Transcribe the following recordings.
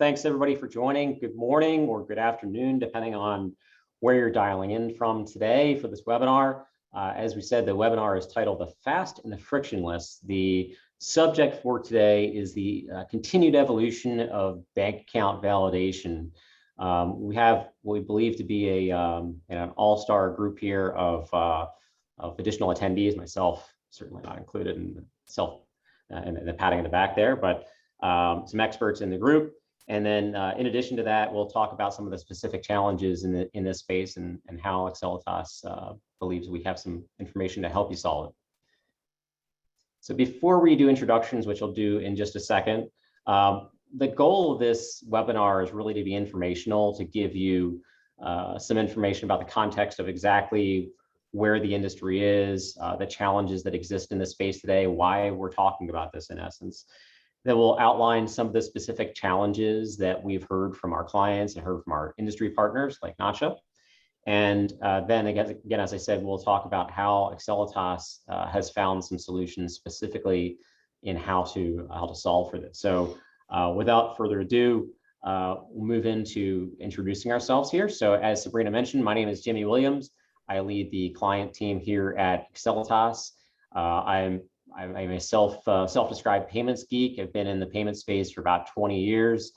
Thanks everybody for joining. Good morning or good afternoon, depending on where you're dialing in from today for this webinar. As we said, the webinar is titled The Fast and the Frictionless. The subject for today is the continued evolution of bank account validation. We have what we believe to be an all-star group here of additional attendees, myself certainly not included in the patting in the back there, but some experts in the group. And then in addition to that, we'll talk about some of the specific challenges in this space and how Excelitas believes we have some information to help you solve it. So before we do introductions, which I'll do in just a second, the goal of this webinar is really to be informational, to give you some information about the context of exactly where the industry is, the challenges that exist in this space today, why we're talking about this in essence. Then we'll outline some of the specific challenges that we've heard from our clients and heard from our industry partners like Nacha. And then again, as I said, we'll talk about how Excelitas has found some solutions specifically in how to solve for this. So without further ado, we'll move into introducing ourselves here. So as Sabrina mentioned, my name is Jimmy Williams. I lead the client team here at Excelitas. I'm a self-described payments geek. I've been in the payment space for about 20 years,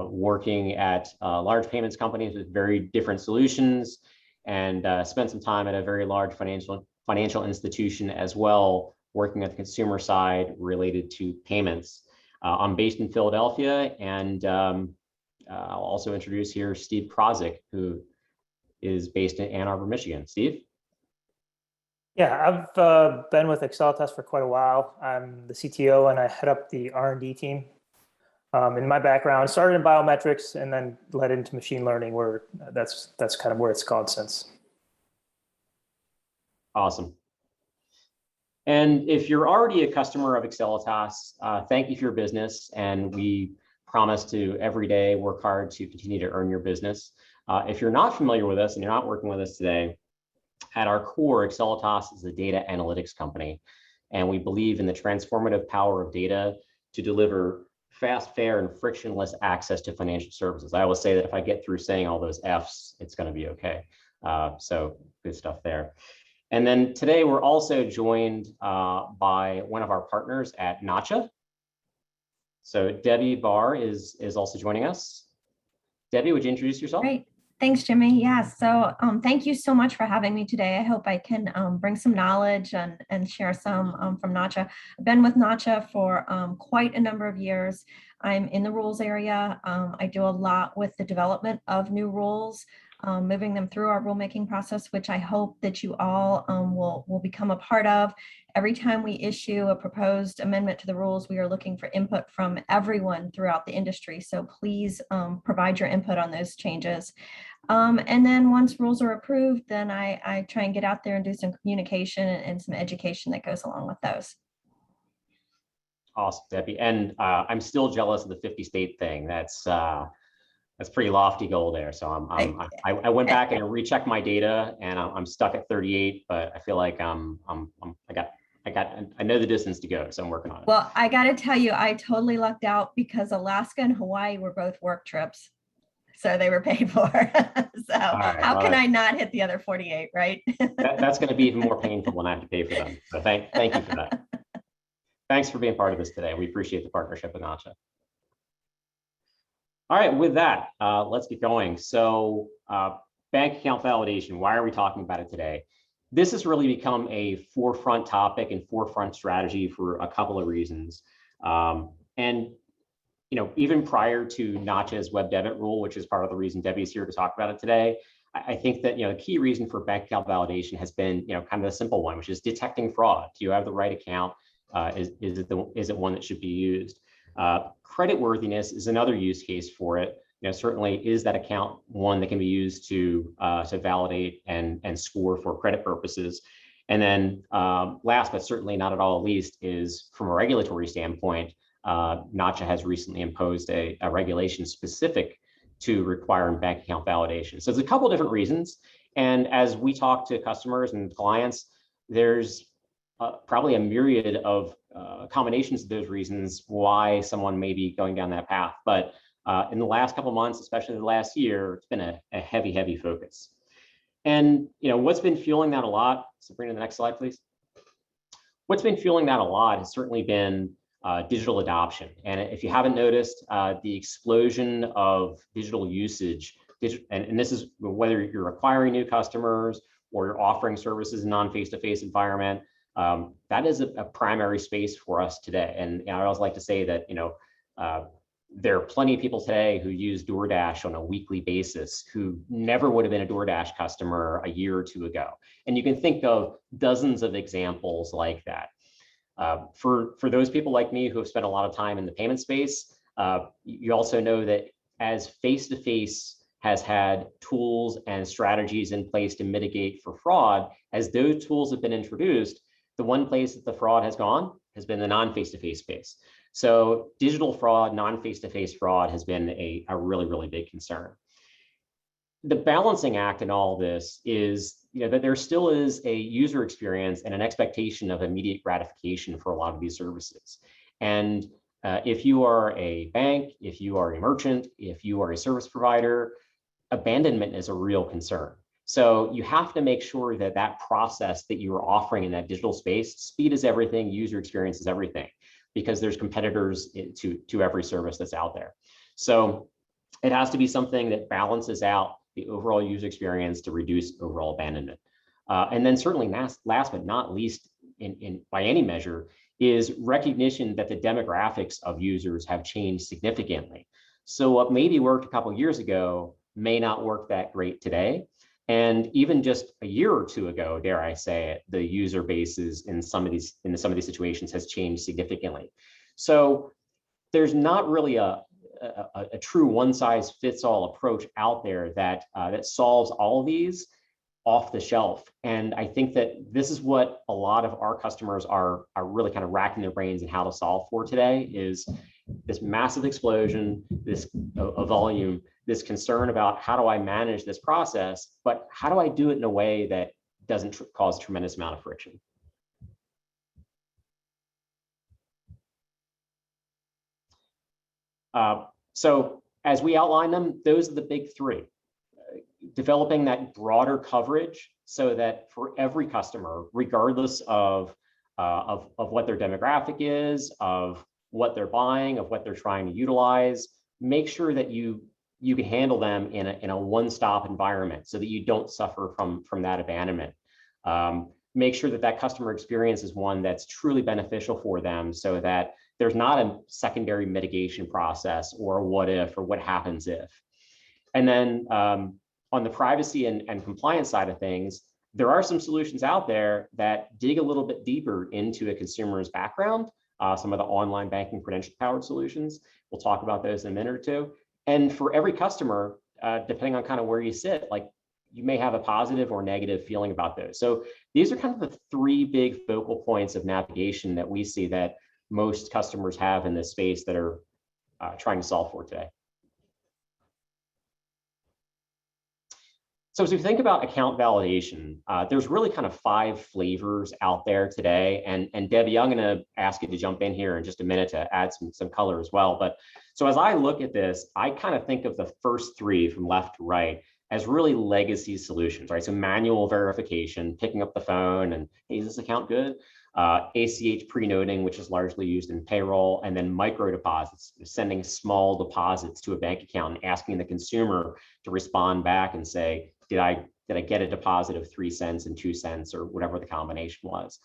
working at large payments companies with very different solutions, and spent some time at a very large financial institution as well, working at the consumer side related to payments. I'm based in Philadelphia, and I'll also introduce here Steve Prozik, who is based in Ann Arbor, Michigan. Steve? Yeah, I've been with Excelitas for quite a while. I'm the CTO and I head up the R&D team. In my background, started in biometrics and then led into machine learning, where that's kind of where it's gone since. Awesome. And if you're already a customer of Excelitas, thank you for your business, and we promise to every day work hard to continue to earn your business. If you're not familiar with us and you're not working with us today, at our core, Excelitas is a data analytics company, and we believe in the transformative power of data to deliver fast, fair, and frictionless access to financial services. I always say that if I get through saying all those F's, it's going to be okay. So good stuff there. And then today we're also joined by one of our partners at Nacha. So Debbie Barr is also joining us. Debbie, would you introduce yourself? Great. Thanks, Jimmy. Yeah, so thank you so much for having me today. I hope I can bring some knowledge and share some from Nacha. I've been with Nacha for quite a number of years. I'm in the rules area. I do a lot with the development of new rules, moving them through our rulemaking process, which I hope that you all will become a part of. Every time we issue a proposed amendment to the rules, we are looking for input from everyone throughout the industry. So please provide your input on those changes. And then once rules are approved, then I try and get out there and do some communication and some education that goes along with those. Awesome, Debbie. And I'm still jealous of the 50 state thing. That's pretty lofty goal there. So I went back and rechecked my data, and I'm stuck at 38, but I feel like I know the distance to go, so I'm working on it. Well, I got to tell you, I totally lucked out because Alaska and Hawaii were both work trips. So they were paid for. So right, how can I not hit the other 48, right? That's going to be even more painful when I have to pay for them. So thank you for that. Thanks for being part of this today. We appreciate the partnership with Nacha. All right, with that, let's get going. So bank account validation, why are we talking about it today? This has really become a forefront topic and forefront strategy for a couple of reasons. Even prior to Nacha's Web Debit rule, which is part of the reason Debbie's here to talk about it today, I think that the key reason for bank account validation has been kind of a simple one, which is detecting fraud. Do you have the right account? Is it one that should be used? Creditworthiness is another use case for it. Certainly, is that account one that can be used to validate and score for credit purposes? And then last but certainly not at all least is from a regulatory standpoint. Nacha has recently imposed a regulation specific to requiring bank account validation. So there's a couple of different reasons. And as we talk to customers and clients, there's probably a myriad of combinations of those reasons why someone may be going down that path. But In the last couple of months, especially the last year, it's been a heavy focus. And what's been fueling that a lot? Sabrina, the next slide, please. What's been fueling that a lot has certainly been digital adoption. And if you haven't noticed, the explosion of digital usage, and this is whether you're acquiring new customers or you're offering services in non-face-to-face environment, that is a primary space for us today. And I always like to say that, there are plenty of people today who use DoorDash on a weekly basis who never would have been a DoorDash customer a year or two ago. And you can think of dozens of examples like that. For those people like me who have spent a lot of time in the payment space, you also know that as face-to-face has had tools and strategies in place to mitigate for fraud, as those tools have been introduced, the one place that the fraud has gone has been the non-face-to-face space. So digital fraud, non-face-to-face fraud has been a really big concern. The balancing act in all this is that there still is a user experience and an expectation of immediate gratification for a lot of these services. And if you are a bank, if you are a merchant, if you are a service provider, abandonment is a real concern. So you have to make sure that that process that you are offering in that digital space, speed is everything, user experience is everything, because there's competitors to every service that's out there. So it has to be something that balances out the overall user experience to reduce overall abandonment. And then certainly last but not least, by any measure, is recognition that the demographics of users have changed significantly. So what maybe worked a couple of years ago may not work that great today. And even just a year or two ago, dare I say it, the user bases in some of these situations has changed significantly. So there's not really a true one-size-fits-all approach out there that solves all of these off the shelf. And I think that this is what a lot of our customers are really kind of racking their brains in how to solve for today, is this massive explosion, this a volume, this concern about how do I manage this process, but how do I do it in a way that doesn't cause a tremendous amount of friction. So as we outline them, those are the big three. Developing that broader coverage so that for every customer, regardless of what their demographic is, of what they're buying, of what they're trying to utilize, make sure that you can handle them in a one-stop environment so that you don't suffer from that abandonment. Make sure that customer experience is one that's truly beneficial for them so that there's not a secondary mitigation process or a what if or what happens if. And then on the privacy and compliance side of things, there are some solutions out there that dig a little bit deeper into a consumer's background. Some of the online banking credential powered solutions. We'll talk about those in a minute or two. And for every customer, depending on kind of where you sit, like you may have a positive or negative feeling about those. So these are kind of the three big focal points of navigation that we see that most customers have in this space that are trying to solve for today. So as we think about account validation, there's really kind of 5 flavors out there today. And Debbie, I'm going to ask you to jump in here in just a minute to add some color as well. But so as I look at this, I kind of think of the first 3 from left to right as really legacy solutions, right? So manual verification, picking up the phone and, hey, is this account good? ACH pre-noting, which is largely used in payroll, and then micro deposits, sending small deposits to a bank account and asking the consumer to respond back and say, did I get a deposit of 3 cents and 2 cents or whatever the combination was?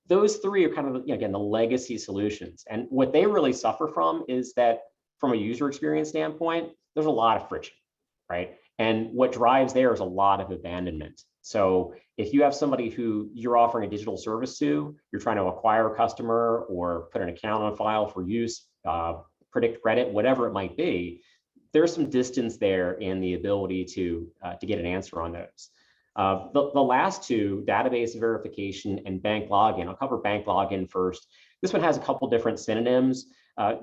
Those 3 are kind of, again, the legacy solutions. And what they really suffer from is that from a user experience standpoint, there's a lot of friction, right? And what drives there is a lot of abandonment. So if you have somebody who you're offering a digital service to, you're trying to acquire a customer or put an account on file for use, predict credit, whatever it might be, there's some distance there in the ability to get an answer on those. The last 2, database verification and bank login. I'll cover bank login first. This one has a couple different synonyms.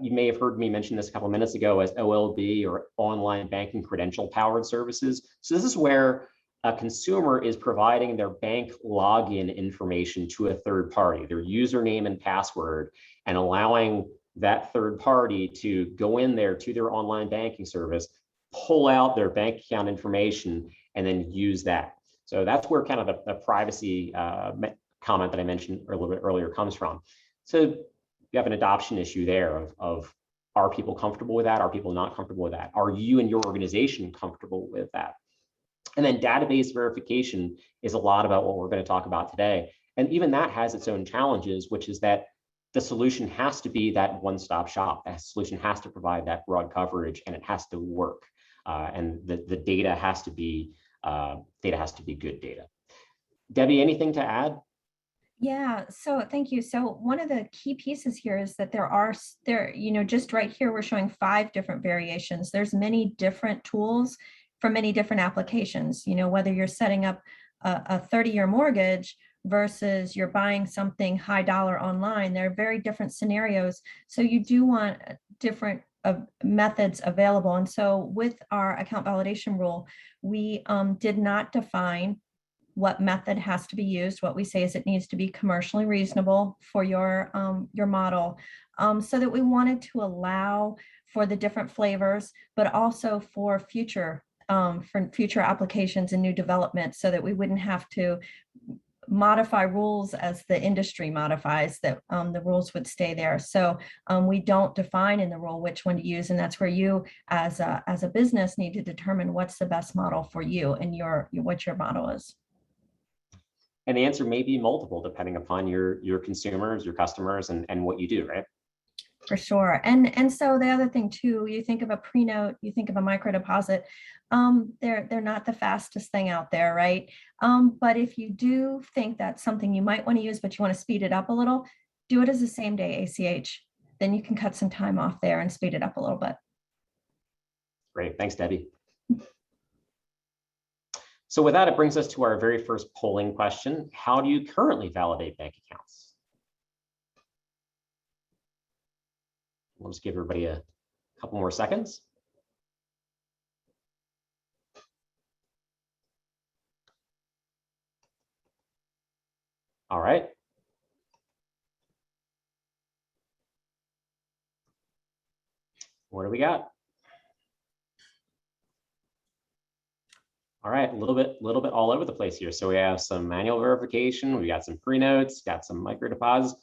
You may have heard me mention this a couple of minutes ago as OLB, or online banking credential powered services. So this is where a consumer is providing their bank login information to a third party, their username and password, and allowing that third party to go in there to their online banking service, pull out their bank account information, and then use that. So that's where kind of the privacy comment that I mentioned a little bit earlier comes from. So you have an adoption issue there of are people comfortable with that? Are people not comfortable with that? Are you and your organization comfortable with that? And then database verification is a lot about what we're going to talk about today. And even that has its own challenges, which is that the solution has to be that one-stop shop. That solution has to provide that broad coverage, and it has to work. And the data has to be good data. Debbie, anything to add? Yeah, so thank you. So one of the key pieces here is that just right here, we're showing 5 different variations. There's many different tools for many different applications, whether you're setting up a 30-year mortgage versus you're buying something high dollar online. There are very different scenarios. So you do want different methods available. And so with our account validation rule, we did not define what method has to be used. What we say is it needs to be commercially reasonable for your model, so that we wanted to allow for the different flavors, but also for future applications and new development, so that we wouldn't have to modify rules as the industry modifies, that the rules would stay there. So we don't define in the rule which one to use, and that's where you as a business need to determine what's the best model for you and what your model is. And the answer may be multiple depending upon your consumers, your customers, and what you do, right? For sure. And so the other thing too, you think of a pre-note, you think of a micro deposit, they're not the fastest thing out there, right? But if you do think that's something you might want to use, but you want to speed it up a little, do it as a same day ACH. Then you can cut some time off there and speed it up a little bit. Great, thanks, Debbie. So with that, it brings us to our very first polling question. How do you currently validate bank accounts? We'll just give everybody a couple more seconds. All right. What do we got? All right, a little bit all over the place here. So we have some manual verification, we got some pre-notes, got some micro deposits,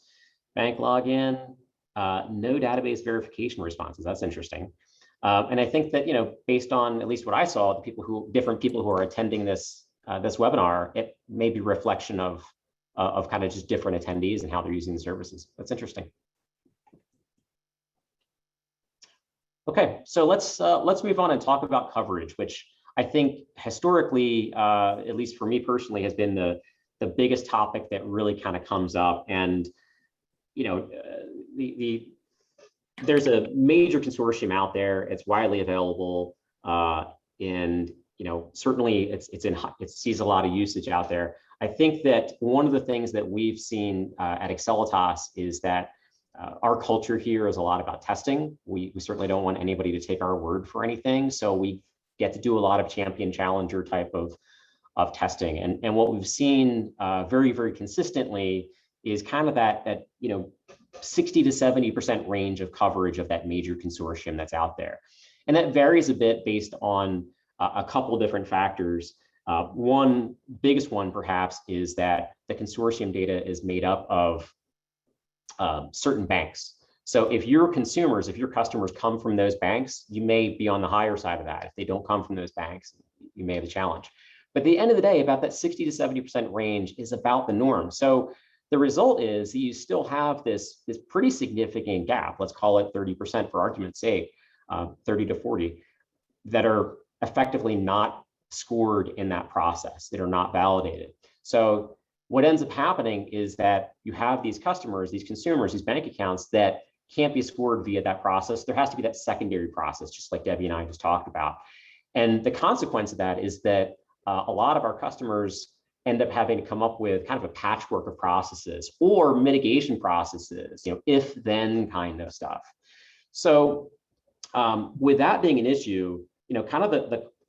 bank login, no database verification responses. That's interesting. And I think that, based on at least what I saw, different people who are attending this webinar, it may be a reflection of kind of just different attendees and how they're using the services. That's interesting. Okay, so let's move on and talk about coverage, which I think historically, at least for me personally, has been the biggest topic that really kind of comes up. And there's a major consortium out there. It's widely available, and certainly it sees a lot of usage out there. I think that one of the things that we've seen at Excelitas is that our culture here is a lot about testing. We certainly don't want anybody to take our word for anything, so we get to do a lot of champion challenger type of testing. And what we've seen very, very consistently is kind of that 60 to 70% range of coverage of that major consortium that's out there. And that varies a bit based on a couple of different factors. One biggest one perhaps is that the consortium data is made up of certain banks. So if your customers come from those banks, you may be on the higher side of that. If they don't come from those banks, you may have a challenge. But at the end of the day, about that 60 to 70% range is about the norm. So the result is that you still have this pretty significant gap, let's call it 30% for argument's sake, 30 to 40, that are effectively not scored in that process, that are not validated. So what ends up happening is that you have these customers, these consumers, these bank accounts that can't be scored via that process. There has to be that secondary process, just like Debbie and I just talked about. And the consequence of that is that a lot of our customers end up having to come up with kind of a patchwork of processes or mitigation processes, if then kind of stuff. So with that being an issue, kind of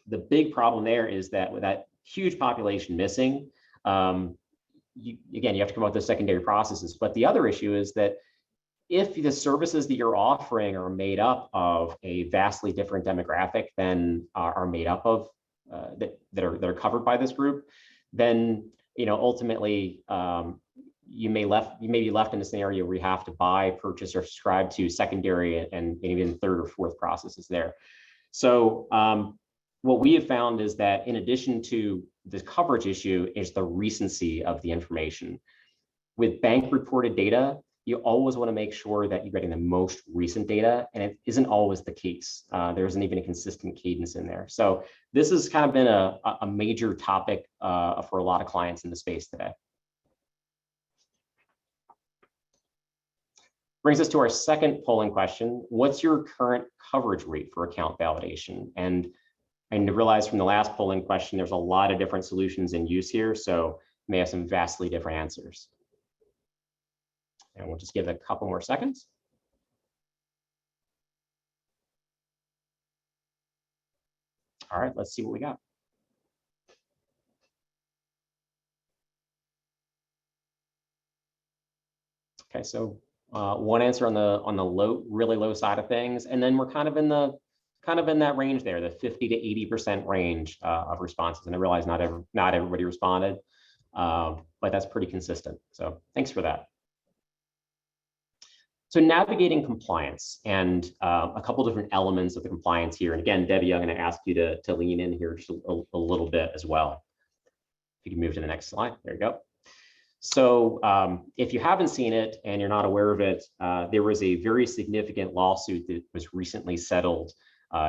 the big problem there is that with that huge population missing, you have to come up with those secondary processes. But the other issue is that if the services that you're offering are made up of a vastly different demographic than are made up of that are covered by this group, then ultimately you may be left in a scenario where you have to buy, purchase, or subscribe to secondary and even third or fourth processes there. So what we have found is that in addition to this coverage issue is the recency of the information. With bank reported data, you always want to make sure that you're getting the most recent data, and it isn't always the case. There isn't even a consistent cadence in there. So this has kind of been a major topic for a lot of clients in the space today. Brings us to our second polling question. What's your current coverage rate for account validation? And I realize from the last polling question, there's a lot of different solutions in use here, so you may have some vastly different answers. And we'll just give it a couple more seconds. All right, let's see what we got. Okay, so one answer on the low, really low side of things, and then we're kind of in that range there, the 50 to 80% range of responses. And I realize not everybody responded, but that's pretty consistent. So thanks for that. So navigating compliance and a couple different elements of the compliance here. And again, Debbie, I'm going to ask you to lean in here just a little bit as well. If you can move to the next slide. There you go. So if you haven't seen it and you're not aware of it, there was a very significant lawsuit that was recently settled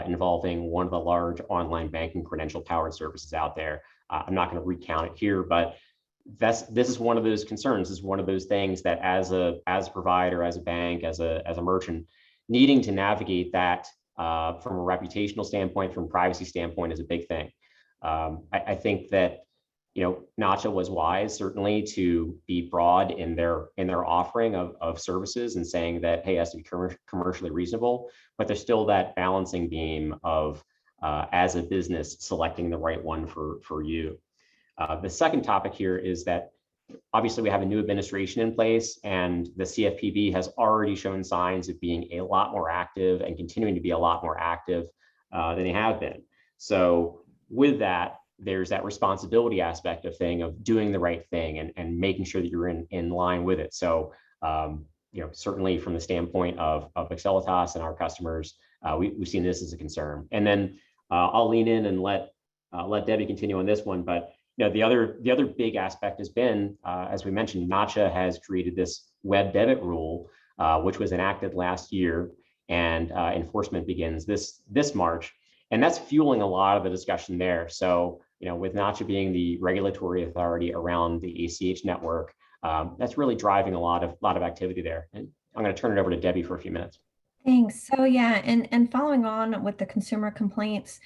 involving one of the large online banking credential powered services out there. I'm not going to recount it here, but this is one of those concerns. This is one of those things that as a provider, as a bank, as a merchant, needing to navigate that from a reputational standpoint, from a privacy standpoint, is a big thing. I think that Nacha was wise certainly to be broad in their offering of services and saying that, hey, it has to be commercially reasonable, but there's still that balancing beam of as a business selecting the right one for you. The second topic here is that obviously we have a new administration in place, and the CFPB has already shown signs of being a lot more active and continuing to be a lot more active than they have been. So with that, there's that responsibility aspect of doing the right thing and making sure that you're in line with it. So certainly from the standpoint of Excelitas and our customers, we've seen this as a concern. And then I'll lean in and let Debbie continue on this one, but the other big aspect has been, as we mentioned, Nacha has created this web debit rule, which was enacted last year, and enforcement begins this March, and that's fueling a lot of the discussion there. So with Nacha being the regulatory authority around the ACH network, that's really driving a lot of activity there. And I'm going to turn it over to Debbie for a few minutes. Thanks. So yeah, and following on with the consumer complaints,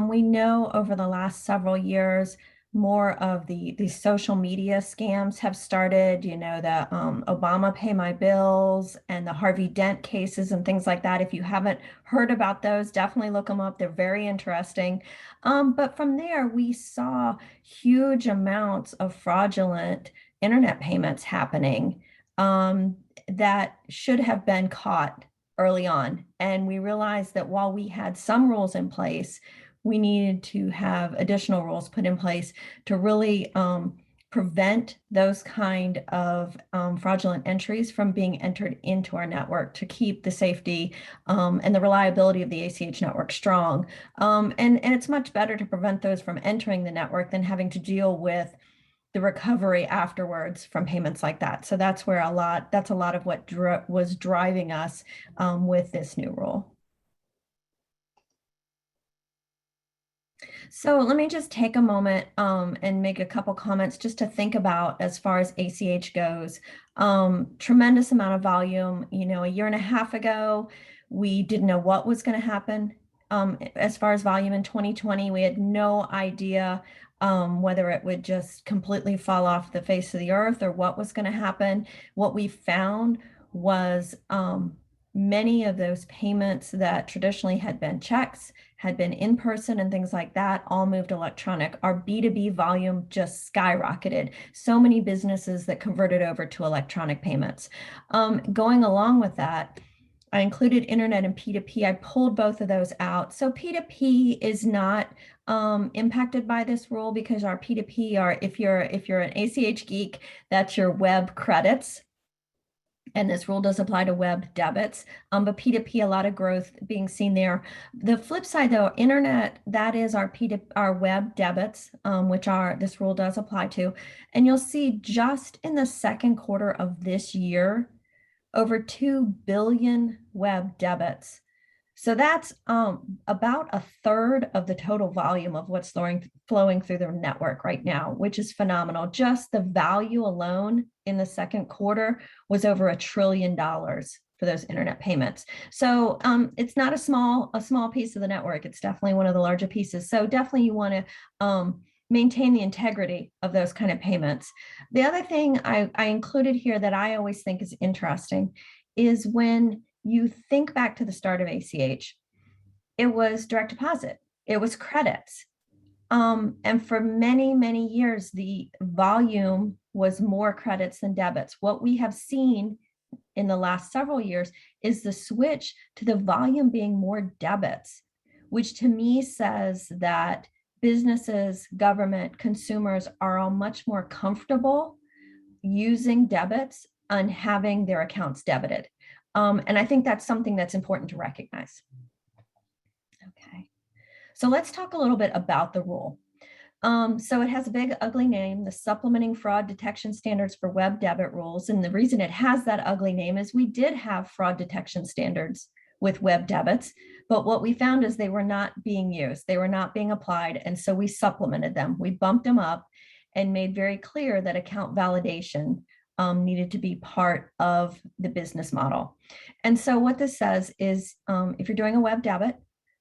we know over the last several years, more of the social media scams have started, the Obama Pay My Bills and the Harvey Dent cases and things like that. If you haven't heard about those, definitely look them up. They're very interesting. But from there, we saw huge amounts of fraudulent internet payments happening that should have been caught early on. And we realized that while we had some rules in place, we needed to have additional rules put in place to really prevent those kind of fraudulent entries from being entered into our network, to keep the safety and the reliability of the ACH network strong. And it's much better to prevent those from entering the network than having to deal with the recovery afterwards from payments like that. So that's where that's a lot of what was driving us with this new rule. So let me just take a moment and make a couple comments just to think about as far as ACH goes. Tremendous amount of volume. A year and a half ago, we didn't know what was going to happen as far as volume in 2020. We had no idea whether it would just completely fall off the face of the earth or what was going to happen. What we found was many of those payments that traditionally had been checks, had been in person and things like that, all moved electronic. Our B2B volume just skyrocketed. So many businesses that converted over to electronic payments. Going along with that, I included internet and P2P. I pulled both of those out. So P2P is not impacted by this rule because our P2P are, if you're an ACH geek, that's your web credits. And this rule does apply to web debits, but P2P, a lot of growth being seen there. The flip side though, internet, that is our web debits, which this rule does apply to. And you'll see just in the second quarter of this year, over 2 billion web debits. So that's about a third of the total volume of what's flowing through the network right now, which is phenomenal. Just the value alone in the second quarter was over $1 trillion for those internet payments. So it's not a small piece of the network. It's definitely one of the larger pieces. So definitely you want to maintain the integrity of those kind of payments. The other thing I included here that I always think is interesting is when you think back to the start of ACH, it was direct deposit, it was credits. And for many, many years, the volume was more credits than debits. What we have seen in the last several years is the switch to the volume being more debits, which to me says that businesses, government, consumers are all much more comfortable using debits and having their accounts debited. And I think that's something that's important to recognize. Okay, so let's talk a little bit about the rule. So it has a big ugly name, the Supplementing Fraud Detection Standards for Web Debit Rules. And the reason it has that ugly name is we did have fraud detection standards with web debits, but what we found is they were not being used. They were not being applied. And so we supplemented them. We bumped them up and made very clear that account validation needed to be part of the business model. And so what this says is if you're doing a web debit,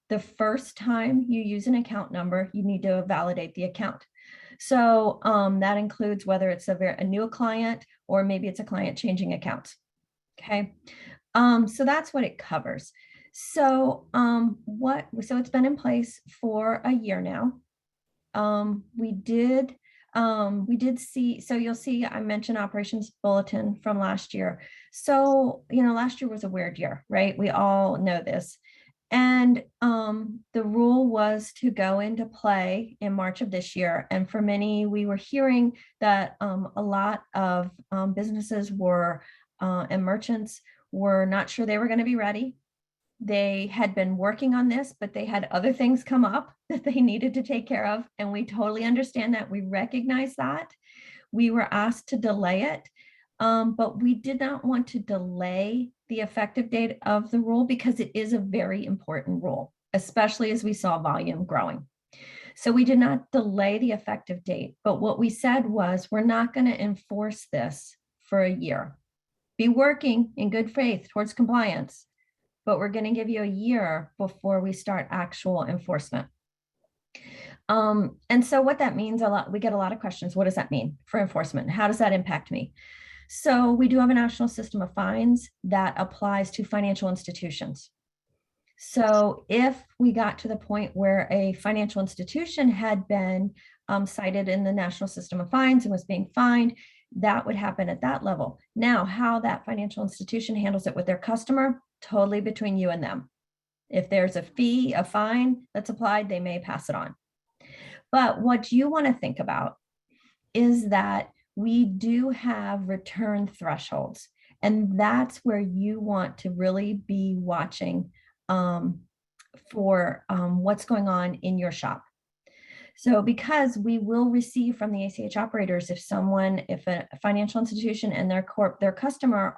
the first time you use an account number, you need to validate the account. So that includes whether it's a new client or maybe it's a client changing accounts. Okay, so that's what it covers. So so it's been in place for a year now. We did see, so you'll see I mentioned operations bulletin from last year. So, last year was a weird year, right? We all know this. And the rule was to go into play in March of this year. And for many, we were hearing that a lot of businesses and merchants were not sure they were going to be ready. They had been working on this, but they had other things come up that they needed to take care of. And we totally understand that. We recognize that. We were asked to delay it, but we did not want to delay the effective date of the rule because it is a very important rule, especially as we saw volume growing. So we did not delay the effective date, but what we said was we're not going to enforce this for a year. Be working in good faith towards compliance, but we're going to give you a year before we start actual enforcement. And so what that means, we get a lot of questions. What does that mean for enforcement? How does that impact me? So we do have a national system of fines that applies to financial institutions. So if we got to the point where a financial institution had been cited in the national system of fines and was being fined, that would happen at that level. Now, how that financial institution handles it with their customer, totally between you and them. If there's a fee, a fine that's applied, they may pass it on. But what you want to think about is that we do have return thresholds, and that's where you want to really be watching for what's going on in your shop. So because we will receive from the ACH operators if a financial institution and their customer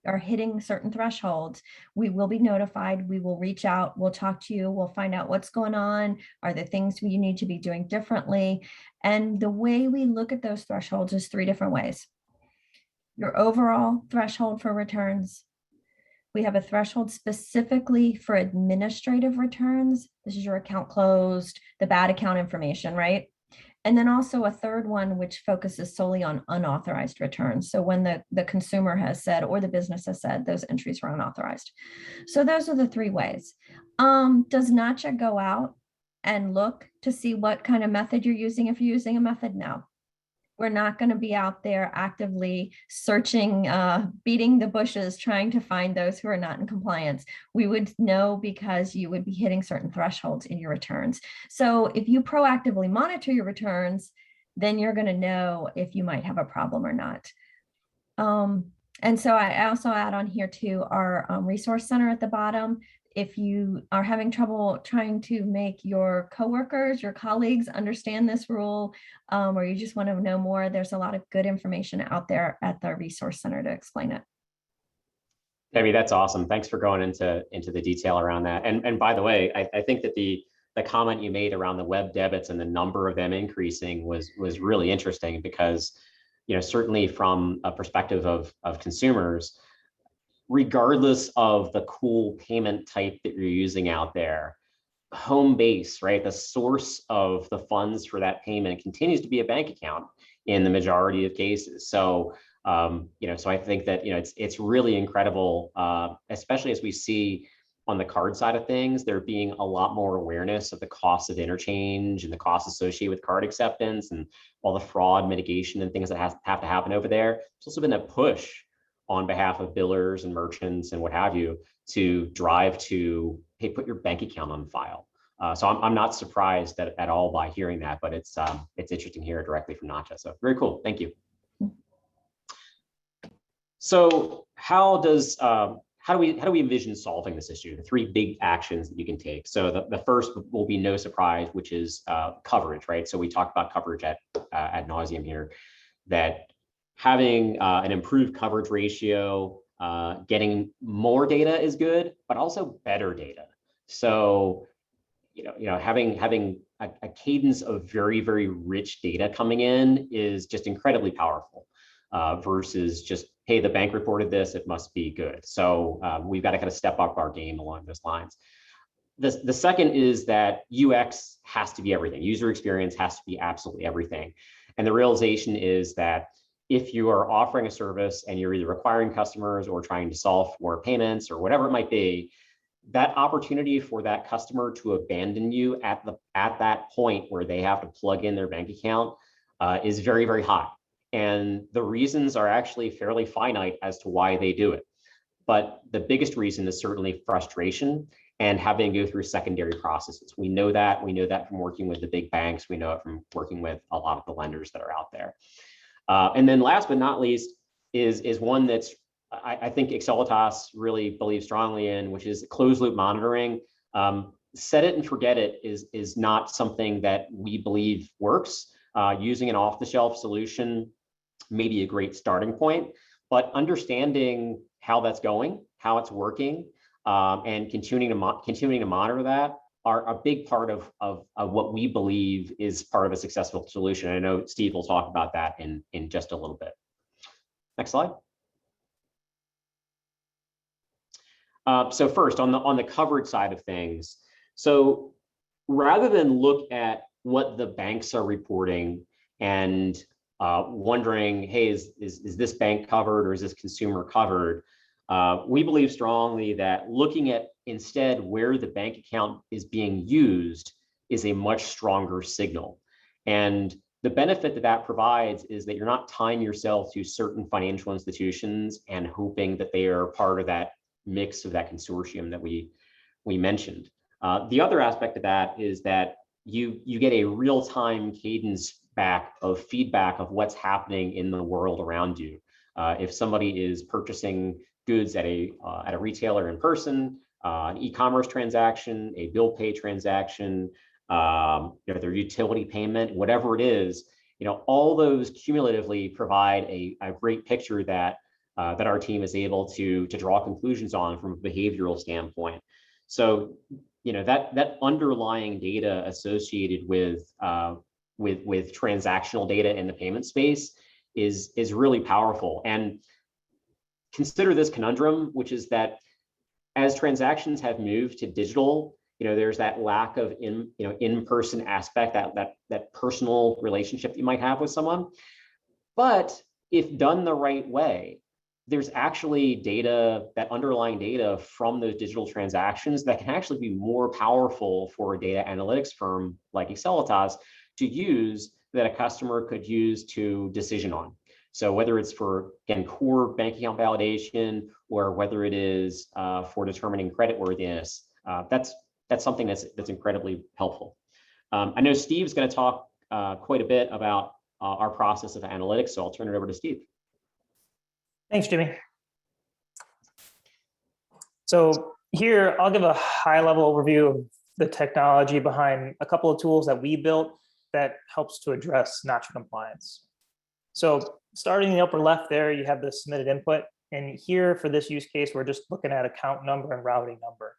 are hitting certain thresholds, we will be notified, we will reach out, we'll talk to you, we'll find out what's going on, are there things you need to be doing differently? And the way we look at those thresholds is 3 different ways. Your overall threshold for returns. We have a threshold specifically for administrative returns. This is your account closed, the bad account information, right? And then also a third one, which focuses solely on unauthorized returns. So when the consumer has said, or the business has said, those entries were unauthorized. So those are the three ways. Does Nacha go out and look to see what kind of method you're using? If you're using a method, no. We're not going to be out there actively searching, beating the bushes, trying to find those who are not in compliance. We would know because you would be hitting certain thresholds in your returns. So if you proactively monitor your returns, then you're going to know if you might have a problem or not. And so I also add on here too our resource center at the bottom. If you are having trouble trying to make your coworkers, your colleagues understand this rule, or you just want to know more, there's a lot of good information out there at the resource center to explain it. Debbie, that's awesome. Thanks for going into the detail around that. And by the way, I think that the comment you made around the web debits and the number of them increasing was really interesting, because certainly from a perspective of consumers, regardless of the cool payment type that you're using out there, home base, right? The source of the funds for that payment continues to be a bank account in the majority of cases. So, so I think that, it's really incredible, especially as we see on the card side of things, there being a lot more awareness of the cost of interchange and the costs associated with card acceptance and all the fraud mitigation and things that have to happen over there. There's also been a push on behalf of billers and merchants and what have you to drive to, hey, put your bank account on file. So I'm not surprised at all by hearing that, but it's interesting to hear it directly from Nacha. So very cool. Thank you. So how do we envision solving this issue? The three big actions that you can take. So the first will be no surprise, which is coverage, right? So we talked about coverage ad nauseum here, that having an improved coverage ratio, getting more data is good, but also better data. So, having a cadence of very, very rich data coming in is just incredibly powerful, versus just, hey, the bank reported this, it must be good. So we've got to kind of step up our game along those lines. The second is that UX has to be everything. User experience has to be absolutely everything. And the realization is that if you are offering a service and you're either acquiring customers or trying to solve for payments or whatever it might be, that opportunity for that customer to abandon you at that point where they have to plug in their bank account is very, very high. And the reasons are actually fairly finite as to why they do it. But the biggest reason is certainly frustration and having to go through secondary processes. We know that from working with the big banks. We know it from working with a lot of the lenders that are out there. And then last but not least is one that's I think Excelitas really believes strongly in, which is closed loop monitoring. Set it and forget it is not something that we believe works. Using an off-the-shelf solution may be a great starting point, but understanding how that's going, how it's working, and continuing to monitor that are a big part of what we believe is part of a successful solution. I know Steve will talk about that in just a little bit. Next slide. So first, on the coverage side of things, so rather than look at what the banks are reporting and wondering, hey, is this bank covered or is this consumer covered? We believe strongly that looking at instead where the bank account is being used is a much stronger signal. And the benefit that provides is that you're not tying yourself to certain financial institutions and hoping that they are part of that mix of that consortium that we mentioned. The other aspect of that is that you get a real-time cadence back of feedback of what's happening in the world around you. If somebody is purchasing goods at a retailer in person, an e-commerce transaction, a bill pay transaction, their utility payment, whatever it is, all those cumulatively provide a great picture that our team is able to draw conclusions on from a behavioral standpoint. So, that underlying data associated with transactional data in the payment space is really powerful. And consider this conundrum, which is that as transactions have moved to digital, there's that lack of in-person aspect, that personal relationship that you might have with someone. But if done the right way, there's actually data, that underlying data from those digital transactions that can actually be more powerful for a data analytics firm like Excelitas to use, that a customer could use to decision on. So whether it's for, again, core bank account validation, or whether it is for determining creditworthiness, that's something that's incredibly helpful. I know Steve's going to talk quite a bit about our process of analytics, so I'll turn it over to Steve. Thanks, Jimmy. So here, I'll give a high-level overview of the technology behind a couple of tools that we built that helps to address Nacha compliance. So starting in the upper left there, you have the submitted input. And here, for this use case, we're just looking at account number and routing number.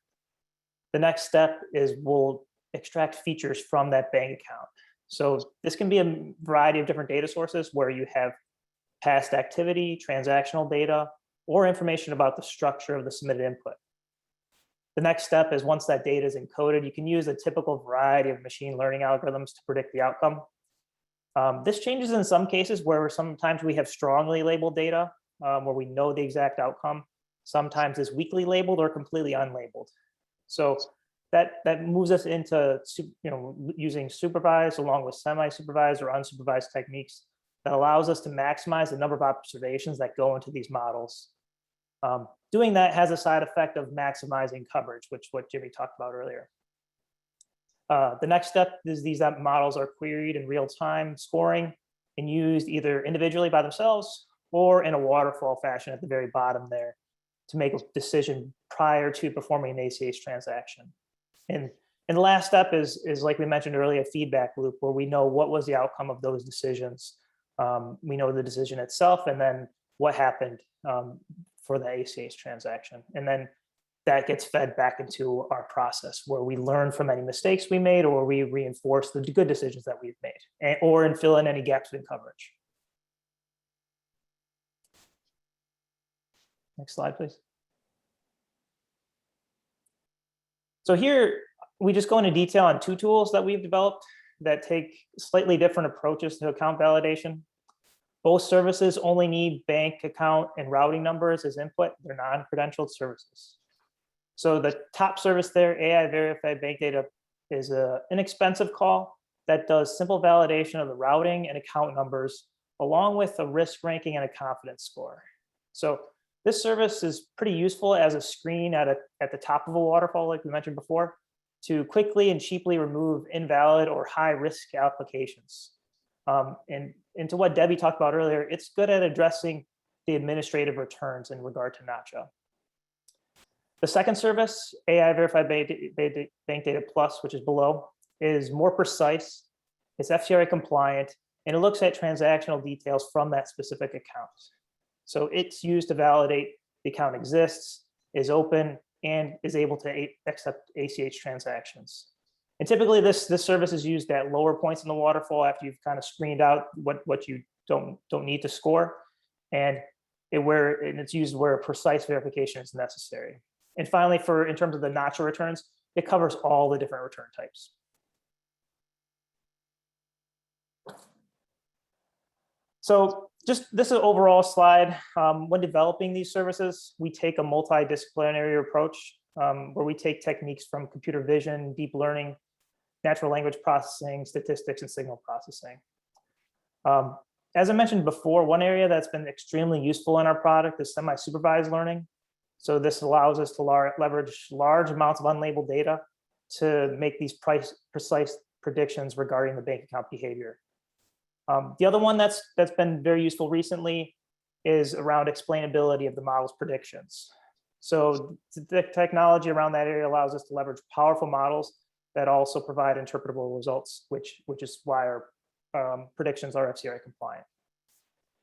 The next step is we'll extract features from that bank account. So this can be a variety of different data sources where you have past activity, transactional data, or information about the structure of the submitted input. The next step is, once that data is encoded, you can use a typical variety of machine learning algorithms to predict the outcome. This changes in some cases where sometimes we have strongly labeled data where we know the exact outcome. Sometimes it's weakly labeled or completely unlabeled. So that moves us into using supervised along with semi-supervised or unsupervised techniques that allows us to maximize the number of observations that go into these models. Doing that has a side effect of maximizing coverage, which what Jimmy talked about earlier. The next step is these models are queried in real time scoring and used either individually by themselves or in a waterfall fashion at the very bottom there to make a decision prior to performing an ACH transaction. And the last step is like we mentioned earlier, a feedback loop where we know what was the outcome of those decisions. We know the decision itself and then what happened for the ACH transaction. And then that gets fed back into our process where we learn from any mistakes we made, or we reinforce the good decisions that we've made, or fill in any gaps in coverage. Next slide, please. So here, we just go into detail on two tools that we've developed that take slightly different approaches to account validation. Both services only need bank account and routing numbers as input. They're non-credentialed services. So the top service there, AI Verified Bank Data, is an inexpensive call that does simple validation of the routing and account numbers, along with a risk ranking and a confidence score. So this service is pretty useful as a screen at the top of a waterfall, like we mentioned before, to quickly and cheaply remove invalid or high risk applications. And to what Debbie talked about earlier, it's good at addressing the administrative returns in regard to Nacha. The second service, AI Verified Bank Data Plus, which is below, is more precise, it's FCRA compliant, and it looks at transactional details from that specific account. So it's used to validate the account exists, is open, and is able to accept ACH transactions. And typically this service is used at lower points in the waterfall after you've kind of screened out what you don't need to score, and it's used where precise verification is necessary. And finally, in terms of the Nacha returns, it covers all the different return types. So just this is an overall slide. When developing these services, we take a multidisciplinary approach where we take techniques from computer vision, deep learning, natural language processing, statistics, and signal processing. As I mentioned before, one area that's been extremely useful in our product is semi-supervised learning. So this allows us to leverage large amounts of unlabeled data to make these precise predictions regarding the bank account behavior. The other one that's been very useful recently is around explainability of the model's predictions. So the technology around that area allows us to leverage powerful models that also provide interpretable results, which is why our predictions are FCRA compliant.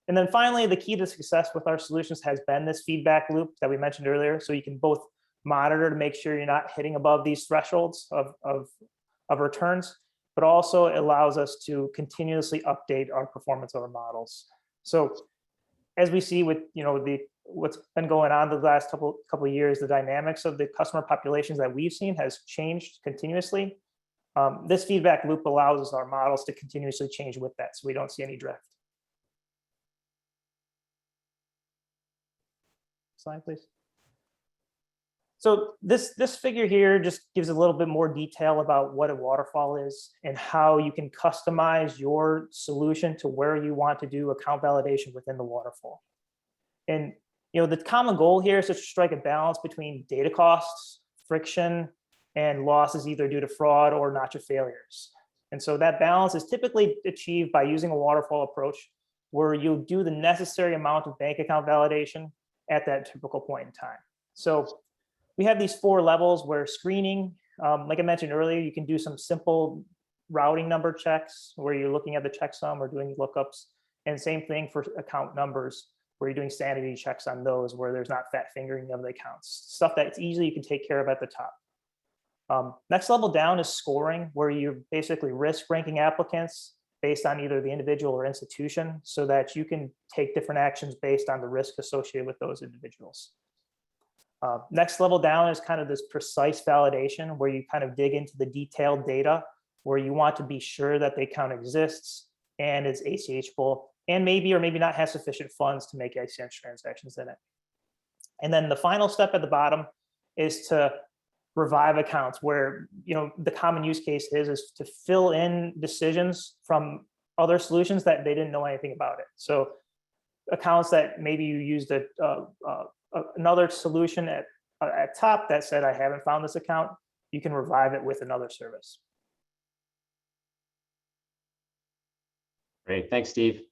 And then finally, the key to success with our solutions has been this feedback loop that we mentioned earlier. So you can both monitor to make sure you're not hitting above these thresholds of returns, but also it allows us to continuously update our performance of our models. So as we see with the what's been going on the last couple of years, the dynamics of the customer populations that we've seen has changed continuously. This feedback loop allows our models to continuously change with that, so we don't see any drift. Slide, please. So this figure here just gives a little bit more detail about what a waterfall is and how you can customize your solution to where you want to do account validation within the waterfall. And the common goal here is to strike a balance between data costs, friction, and losses either due to fraud or Nacha failures. And so that balance is typically achieved by using a waterfall approach where you do the necessary amount of bank account validation at that typical point in time. So we have these 4 levels where screening, like I mentioned earlier, you can do some simple routing number checks where you're looking at the checksum or doing lookups. And same thing for account numbers, where you're doing sanity checks on those where there's not fat fingering of the accounts. Stuff that's easy you can take care of at the top. Next level down is scoring, where you're basically risk ranking applicants based on either the individual or institution so that you can take different actions based on the risk associated with those individuals. Next level down is kind of this precise validation where you kind of dig into the detailed data where you want to be sure that the account exists and is ACH-able and maybe or maybe not has sufficient funds to make ACH transactions in it. And then the final step at the bottom is to revive accounts where the common use case is to fill in decisions from other solutions that they didn't know anything about it. So accounts that maybe you used another solution at top that said, I haven't found this account, you can revive it with another service. Great, thanks, Steve.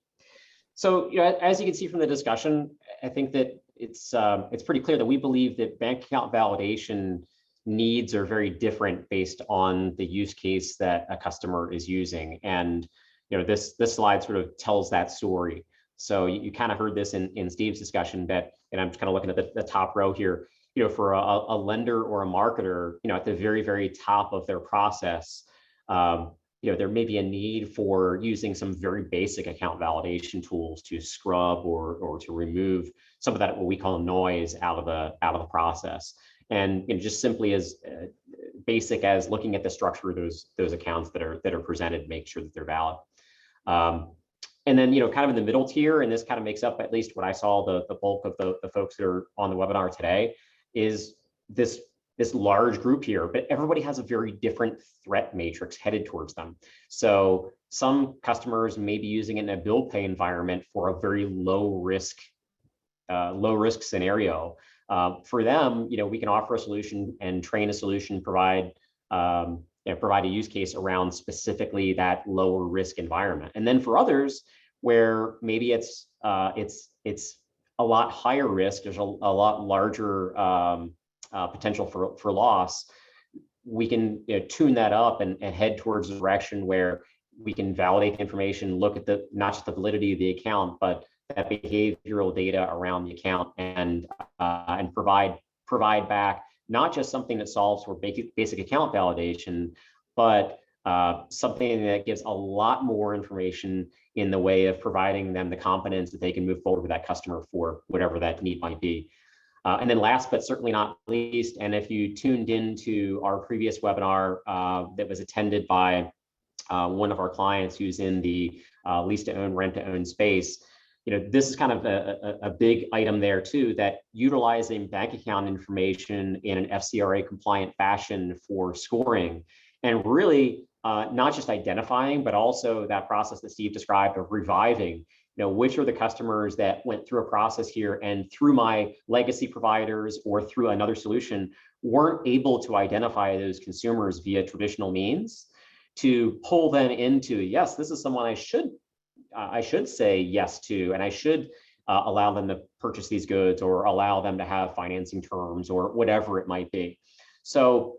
So, as you can see from the discussion, I think that it's pretty clear that we believe that bank account validation needs are very different based on the use case that a customer is using. And this slide sort of tells that story. So you kind of heard this in Steve's discussion, and I'm just kind of looking at the top row here, for a lender or a marketer, at the very, very top of their process, there may be a need for using some very basic account validation tools to scrub or to remove some of that, what we call noise out of the process. And just simply as basic as looking at the structure of those accounts that are presented, make sure that they're valid. And then, kind of in the middle tier, and this kind of makes up at least what I saw the bulk of the folks that are on the webinar today, is this large group here, but everybody has a very different threat matrix headed towards them. So some customers may be using it in a bill pay environment for a very low risk scenario. For them, we can offer a solution and train a solution, provide a use case around specifically that lower risk environment. And then for others, where maybe it's a lot higher risk, there's a lot larger potential for loss, we can tune that up and head towards a direction where we can validate the information, look at not just the validity of the account, but that behavioral data around the account, and provide back not just something that solves for basic account validation, but something that gives a lot more information in the way of providing them the confidence that they can move forward with that customer for whatever that need might be. And then last, but certainly not least, and if you tuned into our previous webinar that was attended by one of our clients who's in the lease to own, rent to own space, this is kind of a big item there too, that utilizing bank account information in an FCRA compliant fashion for scoring, and really not just identifying, but also that process that Steve described of reviving, which are the customers that went through a process here and through my legacy providers or through another solution weren't able to identify those consumers via traditional means, to pull them into, yes, this is someone I should say yes to, and I should allow them to purchase these goods or allow them to have financing terms or whatever it might be. So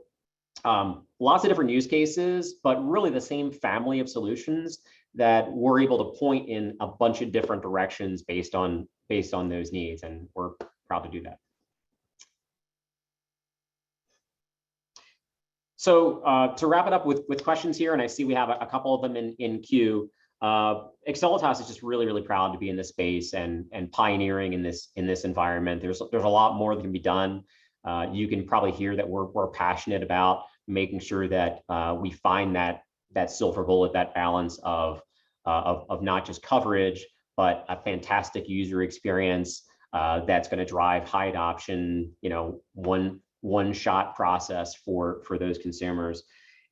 lots of different use cases, but really the same family of solutions that we're able to point in a bunch of different directions based on those needs, and we're proud to do that. So to wrap it up with questions here, and I see we have a couple of them in queue. Excelitas is just really, really proud to be in this space and pioneering in this environment. There's a lot more that can be done. You can probably hear that we're passionate about making sure that we find that silver bullet, that balance of not just coverage, but a fantastic user experience that's going to drive high adoption, one shot process for those consumers.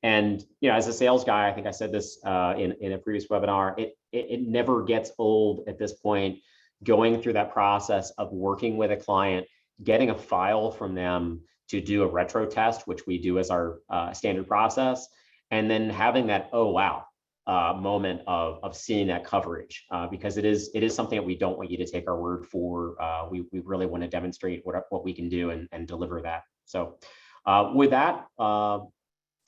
And as a sales guy, I think I said this in a previous webinar, it never gets old at this point, going through that process of working with a client, getting a file from them to do a retro test, which we do as our standard process, and then having that, oh wow, moment of seeing that coverage, because it is something that we don't want you to take our word for. We really want to demonstrate what we can do and deliver that. So with that,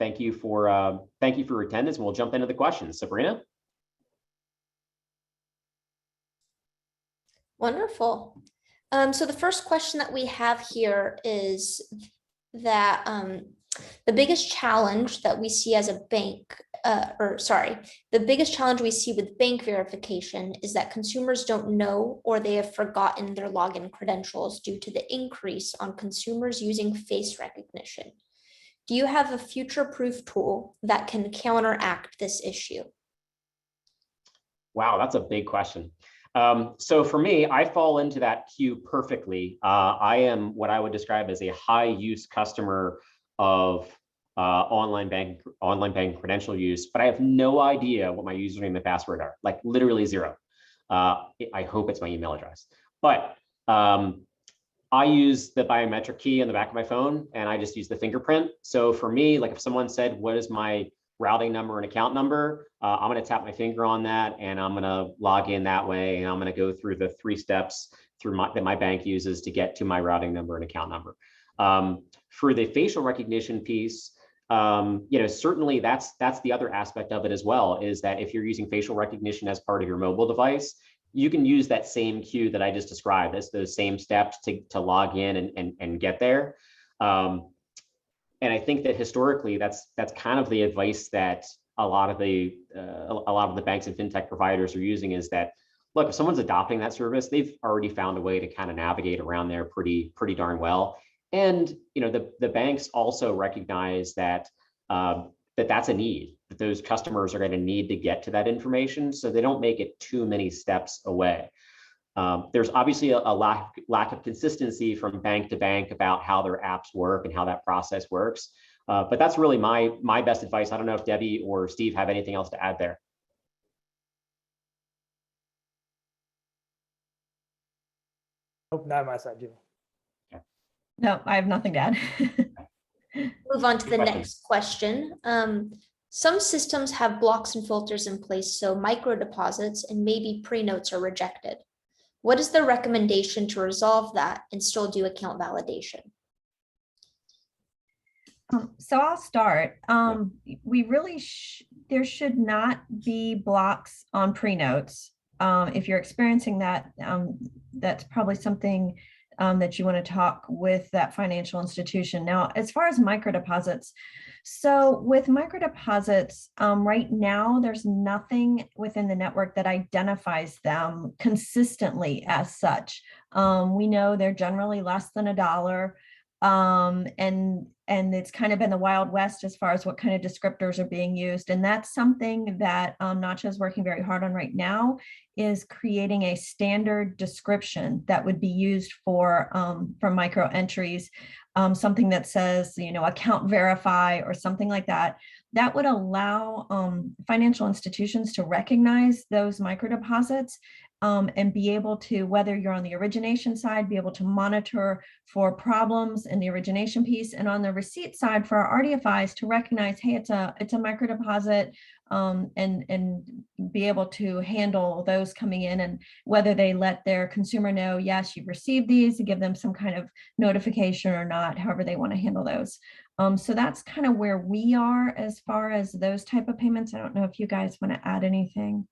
thank you for your attendance, and we'll jump into the questions. Sabrina? Wonderful. So the first question that we have here is that the biggest challenge that we see as a bank, the biggest challenge we see with bank verification is that consumers don't know or they have forgotten their login credentials due to the increase on consumers using face recognition. Do you have a future-proof tool that can counteract this issue? Wow, that's a big question. So for me, I fall into that queue perfectly. I am what I would describe as a high-use customer of online bank credential use, but I have no idea what my username and password are, like literally zero. I hope it's my email address, but I use the biometric key on the back of my phone, and I just use the fingerprint. So for me, like if someone said, what is my routing number and account number, I'm going to tap my finger on that, and I'm going to log in that way, and I'm going to go through the 3 steps that my bank uses to get to my routing number and account number. For the facial recognition piece, certainly that's the other aspect of it as well, is that if you're using facial recognition as part of your mobile device, you can use that same queue that I just described, as those same steps to log in and get there. And I think that historically, that's kind of the advice that a lot of the banks and fintech providers are using, is that, look, if someone's adopting that service, they've already found a way to kind of navigate around there pretty darn well. And the banks also recognize that that's a need, that those customers are going to need to get to that information, so they don't make it too many steps away. There's obviously a lack of consistency from bank to bank about how their apps work and how that process works. But that's really my best advice. I don't know if Debbie or Steve have anything else to add there. Nope, not on my side, Jimmy. No, I have nothing to add. Move on to the next question. Some systems have blocks and filters in place, so micro deposits and maybe pre-notes are rejected. What is the recommendation to resolve that and still do account validation? So I'll start. We really there should not be blocks on pre-notes. If you're experiencing that, that's probably something that you want to talk with that financial institution. Now, as far as micro deposits, so with micro deposits, right now, there's nothing within the network that identifies them consistently as such. We know they're generally less than $1. And it's kind of been the Wild West as far as what kind of descriptors are being used. And that's something that Nacha is working very hard on right now, is creating a standard description that would be used for micro entries, something that says, account verify or something like that. That would allow financial institutions to recognize those micro deposits and be able to, whether you're on the origination side, be able to monitor for problems in the origination piece, and on the receipt side for our RDFIs to recognize, hey, it's a micro deposit, and be able to handle those coming in, and whether they let their consumer know, yes, you've received these, to give them some kind of notification or not, however they want to handle those. So that's kind of where we are as far as those type of payments. I don't know if you guys want to add anything.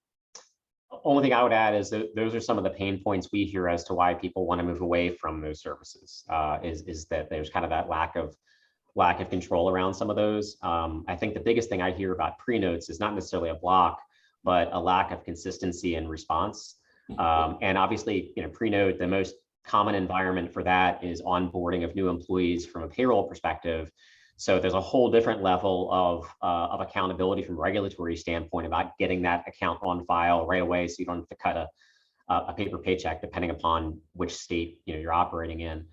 Only thing I would add is that those are some of the pain points we hear as to why people want to move away from those services, is that there's kind of that lack of control around some of those. I think the biggest thing I hear about pre-notes is not necessarily a block, but a lack of consistency in response. And obviously, pre-note, the most common environment for that is onboarding of new employees from a payroll perspective. So there's a whole different level of accountability from a regulatory standpoint about getting that account on file right away, so you don't have to cut a paper paycheck depending upon which state you're operating in.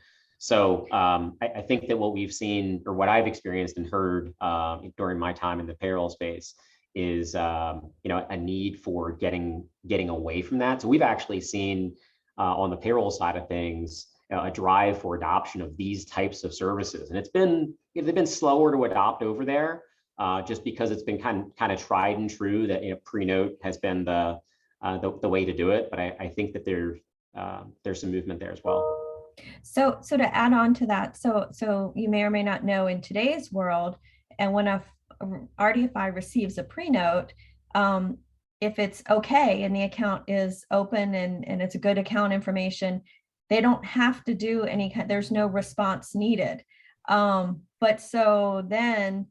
So I think that what we've seen, or what I've experienced and heard during my time in the payroll space, is a need for getting away from that. So we've actually seen on the payroll side of things a drive for adoption of these types of services, and they've been slower to adopt over there, just because it's been kind of tried and true that pre-note has been the way to do it. But I think that there's some movement there as well. So to add on to that, so you may or may not know, in today's world, and when a RDFI receives a pre-note, if it's okay and the account is open and it's a good account information, they don't have to do any kind, there's no response needed. But so then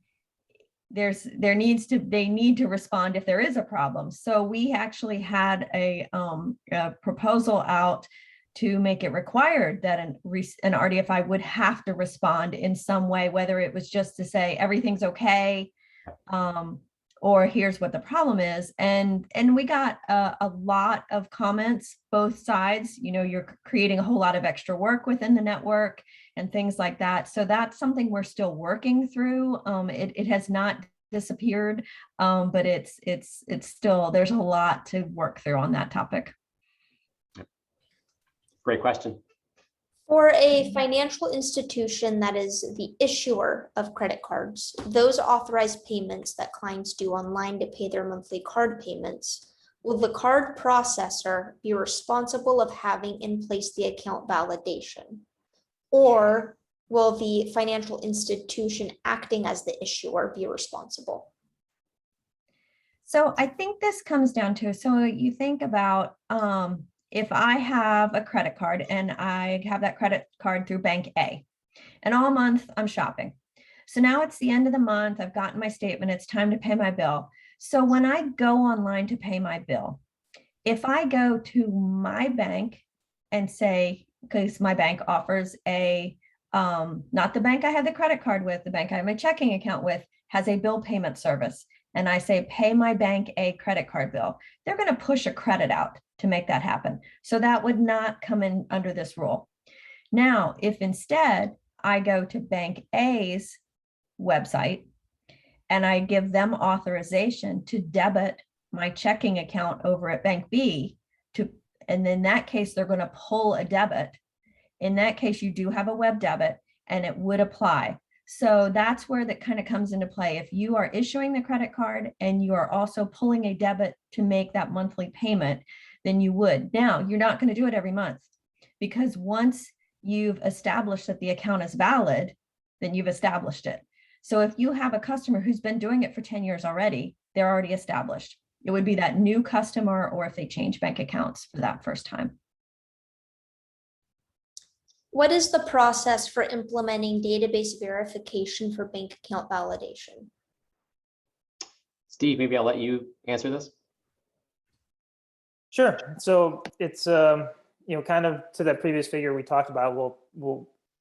they need to respond if there is a problem. So we actually had a proposal out to make it required that an RDFI would have to respond in some way, whether it was just to say everything's okay, or here's what the problem is. And we got a lot of comments, both sides. You're creating a whole lot of extra work within the network and things like that. So that's something we're still working through. It has not disappeared, but it's still, there's a lot to work through on that topic. Great question. For a financial institution that is the issuer of credit cards, those authorized payments that clients do online to pay their monthly card payments, will the card processor be responsible of having in place the account validation? Or will the financial institution acting as the issuer be responsible? So I think this comes down to, so you think about, if I have a credit card and I have that credit card through Bank A, and all month I'm shopping. So now it's the end of the month, I've gotten my statement, it's time to pay my bill. So when I go online to pay my bill, if I go to my bank and say, because my bank offers not the bank I have the credit card with, the bank I have my checking account with has a bill payment service, and I say, pay my Bank A credit card bill, they're going to push a credit out to make that happen. So that would not come in under this rule. Now, if instead I go to Bank A's website and I give them authorization to debit my checking account over at Bank B, and in that case, they're going to pull a debit. In that case, you do have a web debit and it would apply. So that's where that kind of comes into play. If you are issuing the credit card and you are also pulling a debit to make that monthly payment, then you would. Now, you're not going to do it every month, because once you've established that the account is valid, then you've established it. So if you have a customer who's been doing it for 10 years already, they're already established. It would be that new customer, or if they change bank accounts for that first time. What is the process for implementing database verification for bank account validation? Steve, maybe I'll let you answer this. Sure. So it's kind of to that previous figure we talked about.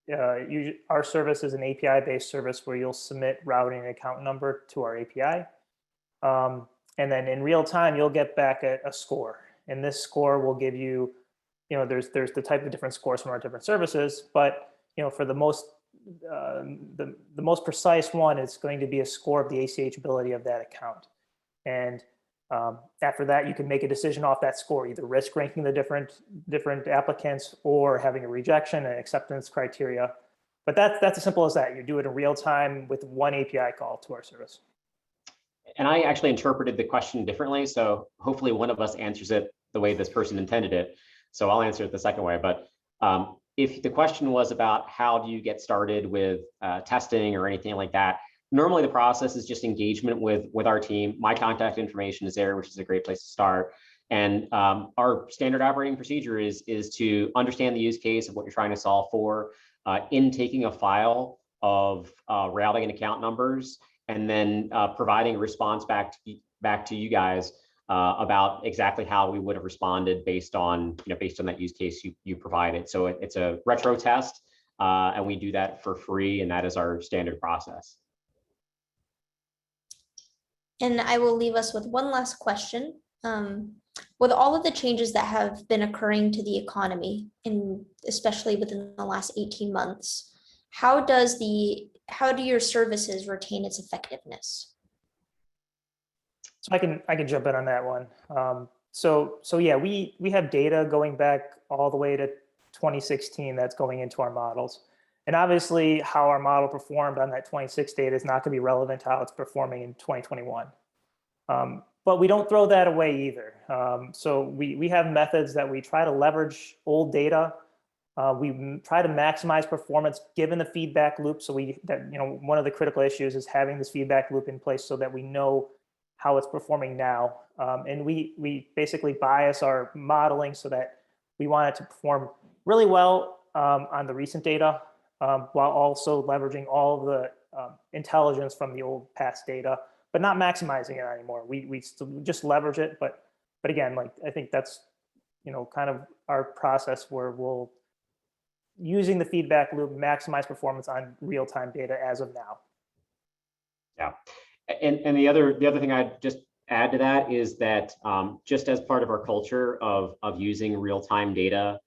Our service is an API-based service where you'll submit routing and account number to our API, and then in real time you'll get back a score, and this score will give you, there's the type of different scores from our different services, but for the most precise one, it's going to be a score of the ACH ability of that account, and after that, you can make a decision off that score, either risk ranking the different applicants or having a rejection and acceptance criteria. But that's as simple as that. You do it in real time with one API call to our service. And I actually interpreted the question differently, so hopefully one of us answers it the way this person intended it. So I'll answer it the second way. But if the question was about how do you get started with testing or anything like that, normally the process is just engagement with our team. My contact information is there, which is a great place to start. And our standard operating procedure is to understand the use case of what you're trying to solve for, in taking a file of routing and account numbers, and then providing a response back to you guys about exactly how we would have responded based on that use case you provided. So it's a retro test, and we do that for free, and that is our standard process. And I will leave us with one last question. With all of the changes that have been occurring to the economy, especially within the last 18 months, how do your services retain its effectiveness? So I can jump in on that one. So yeah, we have data going back all the way to 2016 that's going into our models. And obviously how our model performed on that 26 data is not going to be relevant to how it's performing in 2021. But we don't throw that away either. So we have methods that we try to leverage old data. We try to maximize performance given the feedback loop. So one of the critical issues is having this feedback loop in place so that we know how it's performing now. And we basically bias our modeling so that we want it to perform really well on the recent data, while also leveraging all of the intelligence from the old past data, but not maximizing it anymore. We still just leverage it, but again, like I think that's kind of our process where we'll using the feedback loop maximize performance on real-time data as of now. Yeah, and the other thing I'd just add to that is that just as part of our culture of using real-time data,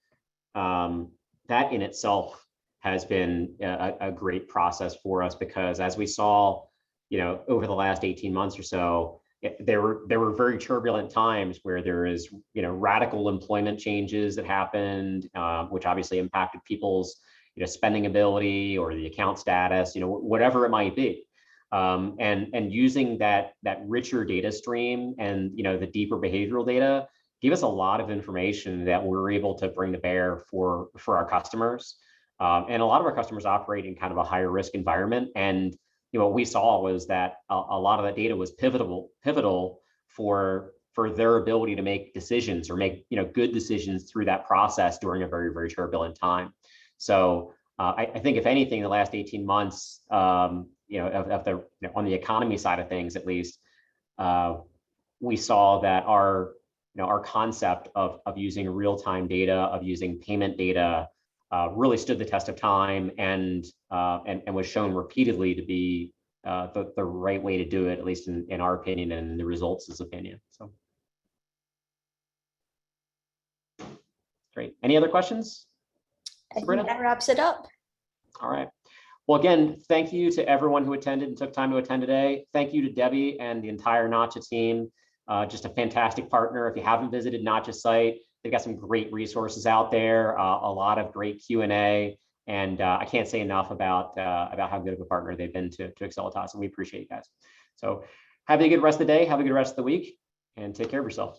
that in itself has been a great process for us, because as we saw, over the last 18 months or so, there were very turbulent times where there is, radical employment changes that happened, which obviously impacted people's, spending ability or the account status, whatever it might be. And using that richer data stream and, the deeper behavioral data give us a lot of information that we're able to bring to bear for our customers. And a lot of our customers operate in kind of a higher risk environment. And what we saw was that a lot of that data was pivotal for their ability to make decisions or make good decisions through that process during a very, very turbulent time. So I think if anything, the last 18 months, on the economy side of things, at least, we saw that our concept of using real-time data, of using payment data, really stood the test of time and was shown repeatedly to be the right way to do it, at least in our opinion and the results' opinion. So great. Any other questions? I think that wraps it up. All right. Well, again, thank you to everyone who attended and took time to attend today. Thank you to Debbie and the entire Nacha team. Just a fantastic partner. If you haven't visited Nacha's site, they've got some great resources out there, a lot of great Q&A, and I can't say enough about how good of a partner they've been to Excelitas, and we appreciate you guys. So have a good rest of the day, have a good rest of the week, and take care of yourselves.